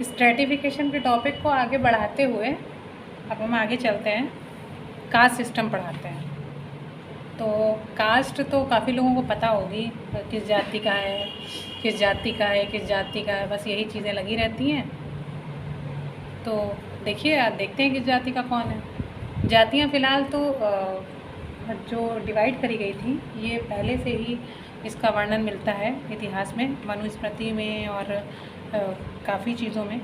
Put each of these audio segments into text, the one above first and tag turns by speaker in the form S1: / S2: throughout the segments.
S1: Stratification के topic को आगे बढ़ाते हुए अब हम आगे चलते हैं, कास्ट सिस्टम पढ़ाते हैं। तो कास्ट तो काफ़ी लोगों को पता होगी, किस जाति का है, किस जाति का है, किस जाति का है, बस यही चीज़ें लगी रहती हैं। तो देखिए, आप देखते हैं किस जाति का कौन है। जातियाँ फ़िलहाल तो जो डिवाइड करी गई थी, ये पहले से ही इसका वर्णन मिलता है इतिहास में, मनुस्मृति में और काफ़ी चीज़ों में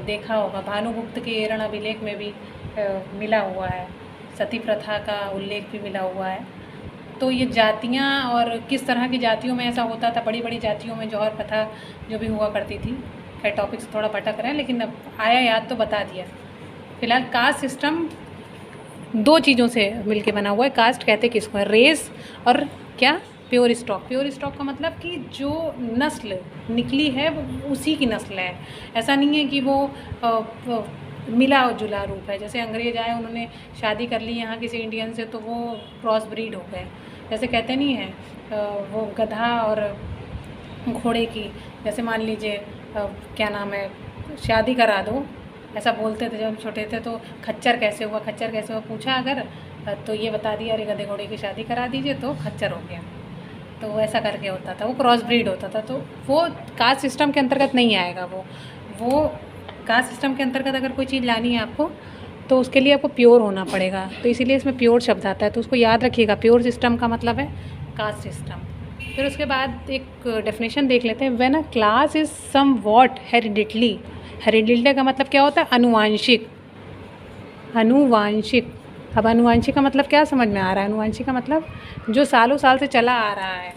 S1: देखा होगा। भानुगुप्त के एरण अभिलेख में भी मिला हुआ है, सती प्रथा का उल्लेख भी मिला हुआ है। तो ये जातियाँ और किस तरह की जातियों में ऐसा होता था, बड़ी बड़ी जातियों में जौहर प्रथा जो भी हुआ करती थी। खैर टॉपिक से थोड़ा भटक रहे हैं, लेकिन अब आया याद तो बता दिया। फिलहाल कास्ट सिस्टम दो चीज़ों से मिलके बना हुआ है। कास्ट कहते किसको है? रेस और क्या? Pure stock. प्योर स्टॉक का मतलब कि जो नस्ल निकली है वो उसी की नस्ल है। ऐसा नहीं है कि वो मिला जुला रूप है। जैसे अंग्रेज आए, उन्होंने शादी कर ली यहाँ किसी इंडियन से, तो वो क्रॉस ब्रीड हो गए। जैसे कहते नहीं है वो गधा और घोड़े की, जैसे मान लीजिए क्या नाम है, शादी करा दो, ऐसा बोलते थे जब हम छोटे थे। तो खच्चर कैसे हुआ, खच्चर कैसे हुआ पूछा अगर, तो ये बता दिया अरे गधे घोड़े की शादी करा दीजिए तो खच्चर हो गया। तो ऐसा करके होता था, वो क्रॉस ब्रीड होता था। तो वो कास्ट सिस्टम के अंतर्गत नहीं आएगा। वो कास्ट सिस्टम के अंतर्गत अगर कोई चीज़ लानी है आपको, तो उसके लिए आपको प्योर होना पड़ेगा। तो इसीलिए इसमें प्योर शब्द आता है, तो उसको याद रखिएगा। प्योर सिस्टम का मतलब है कास्ट सिस्टम। फिर उसके बाद एक डेफिनेशन देख लेते हैं। When a class is somewhat hereditarily. Hereditarily का मतलब क्या होता है? अनुवांशिक। अनुवांशिक। अब अनुवांशिक का मतलब क्या समझ में आ रहा है? अनुवांशिक का मतलब जो सालों साल से चला आ रहा है,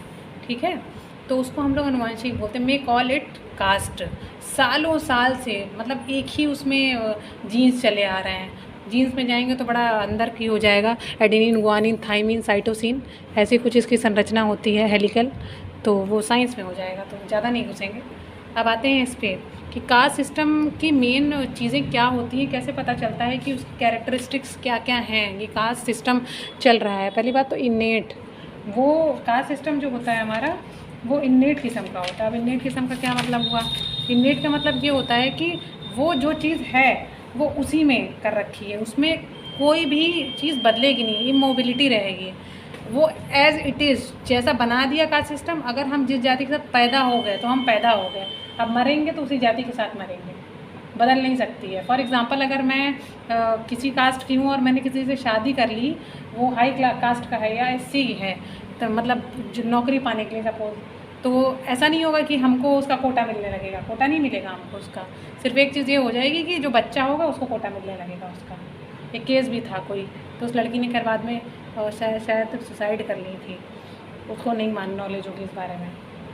S1: ठीक है, तो उसको हम लोग अनुवांशिक बोलते हैं। मे कॉल इट कास्ट। सालों साल से मतलब एक ही उसमें जीन्स चले आ रहे हैं। जीन्स में जाएंगे तो बड़ा अंदर की हो जाएगा, एडेनिन, गुआनिन, थाइमिन, साइटोसिन, ऐसी कुछ इसकी संरचना होती है हेलिकल। तो वो साइंस में हो जाएगा, तो ज़्यादा नहीं घुसेंगे। अब आते हैं इस पर कि कास्ट सिस्टम की मेन चीज़ें क्या होती हैं, कैसे पता चलता है कि उसकी कैरेक्टरिस्टिक्स क्या क्या हैं, ये कास्ट सिस्टम चल रहा है। पहली बात तो इन्नेट। वो कास्ट सिस्टम जो होता है हमारा, वो इन्नेट किस्म का होता है। अब इन्नेट किस्म का क्या मतलब हुआ? इन्नेट का मतलब ये होता है कि वो जो चीज़ है वो उसी में कर रखी है, उसमें कोई भी चीज़ बदलेगी नहीं, इमोबिलिटी रहेगी। वो एज़ इट इज़ जैसा बना दिया कास्ट सिस्टम। अगर हम जिस जाति के साथ पैदा हो गए तो हम पैदा हो गए, अब मरेंगे तो उसी जाति के साथ मरेंगे, बदल नहीं सकती है। फॉर एग्ज़ाम्पल, अगर मैं किसी कास्ट की हूँ और मैंने किसी से शादी कर ली, वो हाई कास्ट का है या SC है, तो मतलब जो नौकरी पाने के लिए सपोज, तो ऐसा नहीं होगा कि हमको उसका कोटा मिलने लगेगा। कोटा नहीं मिलेगा हमको उसका। सिर्फ एक चीज़ ये हो जाएगी कि जो बच्चा होगा उसको कोटा मिलने लगेगा उसका। एक केस भी था कोई, तो उस लड़की ने खैर बाद में शायद सुसाइड कर ली थी। उसको नहीं नॉलेज होगी इस बारे में,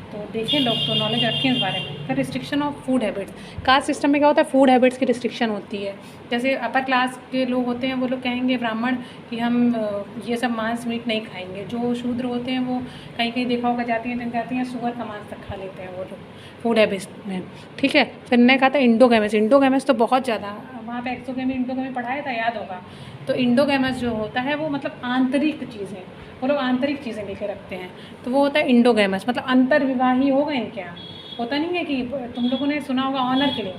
S1: तो देखें लोग तो नॉलेज रखें इस बारे में। फिर restriction of food habits. Caste system में क्या होता है? फूड हैबिट्स की रिस्ट्रिक्शन होती है। जैसे अपर क्लास के लोग होते हैं, वो लोग कहेंगे ब्राह्मण कि हम ये सब मांस मीट नहीं खाएंगे। जो शूद्र होते हैं वो कहीं कहीं देखा होगा, जाती हैं सुअर का मांस तक खा लेते हैं वो लोग फूड हैबिट्स में, ठीक है। फिर ने कहा था इंडोगैमस। इंडोगैमस तो बहुत ज़्यादा, वहाँ पे एक्सोगेमी इंडोगेमी पढ़ाया था, याद होगा। तो इंडोगैमस जो होता है वो मतलब आंतरिक चीज़ें, वो लोग आंतरिक चीज़ें लेके रखते हैं, तो वो होता है इंडोगैमस। मतलब अंतर्विवाही होगा इनके यहाँ। होता नहीं है कि तुम लोगों ने सुना होगा ऑनर के लिए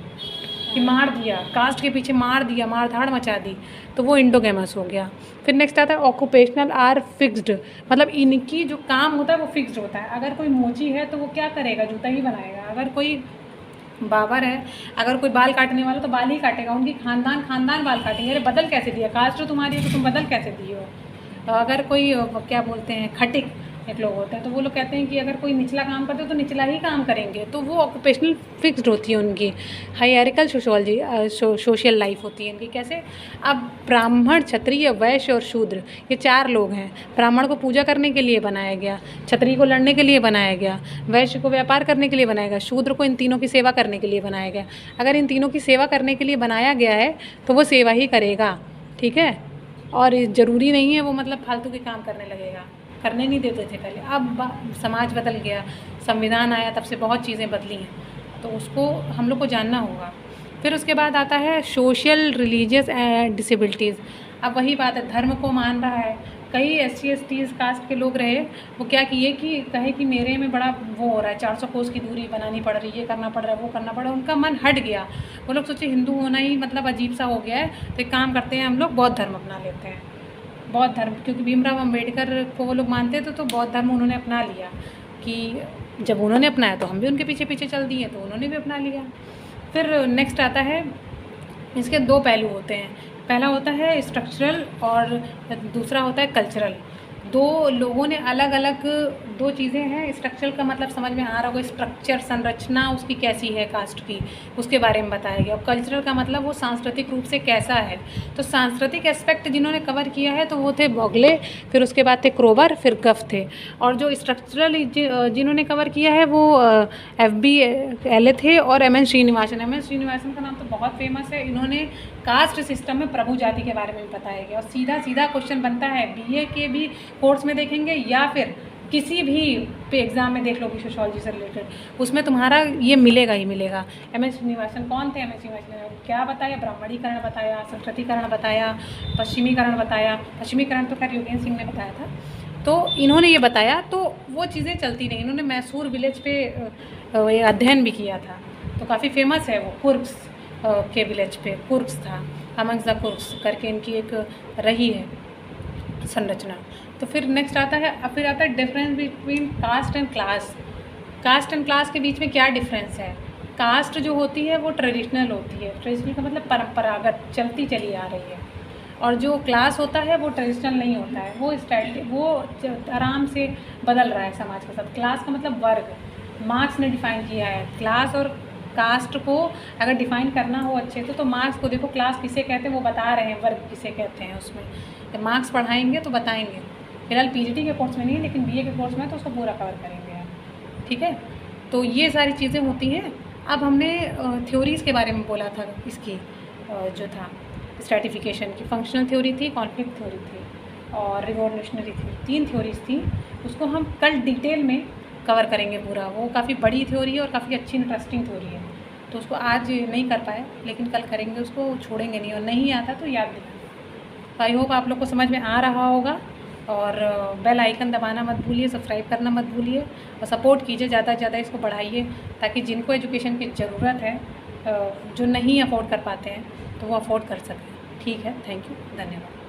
S1: कि मार दिया, कास्ट के पीछे मार दिया, मार धाड़ मचा दी, तो वो इंडोगैमस हो गया। फिर नेक्स्ट आता है ऑक्यूपेशनल आर फिक्स्ड। मतलब इनकी जो काम होता है वो फिक्स्ड होता है। अगर कोई मोची है तो वो क्या करेगा? जूता ही बनाएगा। अगर कोई बाबर है, अगर कोई बाल काटने वाला तो बाल ही काटेगा। उनकी खानदान बाल काटेंगे। अरे बदल कैसे दिया? कास्ट तो तुम्हारी है तो तुम बदल कैसे दिए हो? अगर कोई क्या बोलते हैं, खटिक एक लोग होते हैं, तो वो लोग कहते हैं कि अगर कोई निचला काम करते हो तो निचला ही काम करेंगे। तो वो ऑक्यूपेशनल फिक्स्ड होती है उनकी। हायरार्किकल सोशियोलॉजी, सोशल लाइफ होती है इनकी। कैसे? अब ब्राह्मण, क्षत्रिय, वैश्य और शूद्र, ये 4 लोग हैं। ब्राह्मण को पूजा करने के लिए बनाया गया, क्षत्रिय को लड़ने के लिए बनाया गया, वैश्य को व्यापार करने के लिए बनाया गया, शूद्र को इन तीनों की सेवा करने के लिए बनाया गया। अगर इन तीनों की सेवा करने के लिए बनाया गया है तो वो सेवा ही करेगा, ठीक है। और ज़रूरी नहीं है वो मतलब फालतू के काम करने लगेगा। करने नहीं देते थे पहले, अब समाज बदल गया, संविधान आया, तब से बहुत चीज़ें बदली हैं, तो उसको हम लोग को जानना होगा। फिर उसके बाद आता है सोशल, रिलीजियस एंड डिसेबिलिटीज़। अब वही बात है, धर्म को मान रहा है कई SC ST कास्ट के लोग रहे, वो क्या किए कि कहे कि मेरे में बड़ा वो हो रहा है, 400 कोस की दूरी बनानी पड़ रही है, ये करना पड़ रहा है, वो करना पड़ रहा है, उनका मन हट गया। वो लोग सोचे हिंदू होना ही मतलब अजीब सा हो गया है, तो एक काम करते हैं हम लोग बौद्ध धर्म अपना लेते हैं। बौद्ध धर्म, क्योंकि भीमराव अम्बेडकर को वो लोग मानते थे, तो बौद्ध धर्म उन्होंने अपना लिया कि जब उन्होंने अपनाया तो हम भी उनके पीछे पीछे चल दिए, तो उन्होंने भी अपना लिया। फिर नेक्स्ट आता है, इसके दो पहलू होते हैं, पहला होता है स्ट्रक्चरल और दूसरा होता है कल्चरल। दो लोगों ने अलग अलग दो चीज़ें हैं। स्ट्रक्चरल का मतलब समझ में आ रहा होगा, स्ट्रक्चर संरचना उसकी कैसी है कास्ट की, उसके बारे में बताया गया। और कल्चरल का मतलब वो सांस्कृतिक रूप से कैसा है। तो सांस्कृतिक एस्पेक्ट जिन्होंने कवर किया है तो वो थे बोगले, फिर उसके बाद थे क्रोवर, फिर गफ थे। और जो स्ट्रक्चरल जिन्होंने कवर किया है वो FB एले थे और MN श्रीनिवासन। MN श्रीनिवासन का नाम तो बहुत फेमस है। इन्होंने कास्ट सिस्टम में प्रभु जाति के बारे में बताया गया। और सीधा सीधा क्वेश्चन बनता है, BA के भी कोर्स में देखेंगे या फिर किसी भी पे एग्ज़ाम में देख लोगे सोशोलॉजी से रिलेटेड, उसमें तुम्हारा ये मिलेगा ही मिलेगा। MN श्रीनिवासन कौन थे? MN श्रीनिवासन ने क्या बताया? ब्राह्मणीकरण बताया, संस्कृतिकरण बताया, पश्चिमीकरण बताया। पश्चिमीकरण तो खैर योगेंद्र सिंह ने बताया था। तो इन्होंने ये बताया, तो वो चीज़ें चलती नहीं। इन्होंने मैसूर विलेज पे ये अध्ययन भी किया था, तो काफ़ी फेमस है वो। कुर्ग्स के विलेज पे कुर्ग्स था, अमंग्स द कुर्ग्स करके इनकी एक रही है संरचना। तो फिर नेक्स्ट आता है, फिर आता है difference between caste and class. Caste and class के बीच में क्या डिफरेंस है? कास्ट जो होती है वो ट्रेडिशनल होती है, ट्रेडिशनल का मतलब परंपरागत, चलती चली आ रही है। और जो क्लास होता है वो ट्रेडिशनल नहीं होता है, वो आराम से बदल रहा है समाज के साथ। क्लास का मतलब वर्ग, मार्क्स ने डिफ़ाइन किया है। क्लास और कास्ट को अगर डिफ़ाइन करना हो अच्छे तो मार्क्स को देखो, क्लास किसे कहते हैं वो बता रहे हैं, वर्ग किसे कहते हैं उसमें। जब मार्क्स पढ़ाएंगे तो बताएंगे। फिलहाल PGT के कोर्स में नहीं, लेकिन BA के कोर्स में तो उसको पूरा कवर करेंगे, ठीक है। तो ये सारी चीज़ें होती हैं। अब हमने थ्योरीज़ के बारे में बोला था, इसकी जो था स्ट्रैटिफिकेशन की, फंक्शनल थ्योरी थी, कॉन्फ्लिक्ट थ्योरी थी और रिवॉल्यूशनरी थ्योरी, 3 थ्योरीज़ थी। उसको हम कल डिटेल में कवर करेंगे पूरा। वो काफ़ी बड़ी थ्योरी है और काफ़ी अच्छी इंटरेस्टिंग थ्योरी है, तो उसको आज नहीं कर पाए, लेकिन कल करेंगे, उसको छोड़ेंगे नहीं। और नहीं आता तो याद दिलाना। आई होप आप लोग को समझ में आ रहा होगा। और बेल आइकन दबाना मत भूलिए, सब्सक्राइब करना मत भूलिए और सपोर्ट कीजिए, ज़्यादा से ज़्यादा इसको बढ़ाइए, ताकि जिनको एजुकेशन की ज़रूरत है, जो नहीं अफोर्ड कर पाते हैं, तो वो अफोर्ड कर सकें। ठीक है, थैंक यू, धन्यवाद।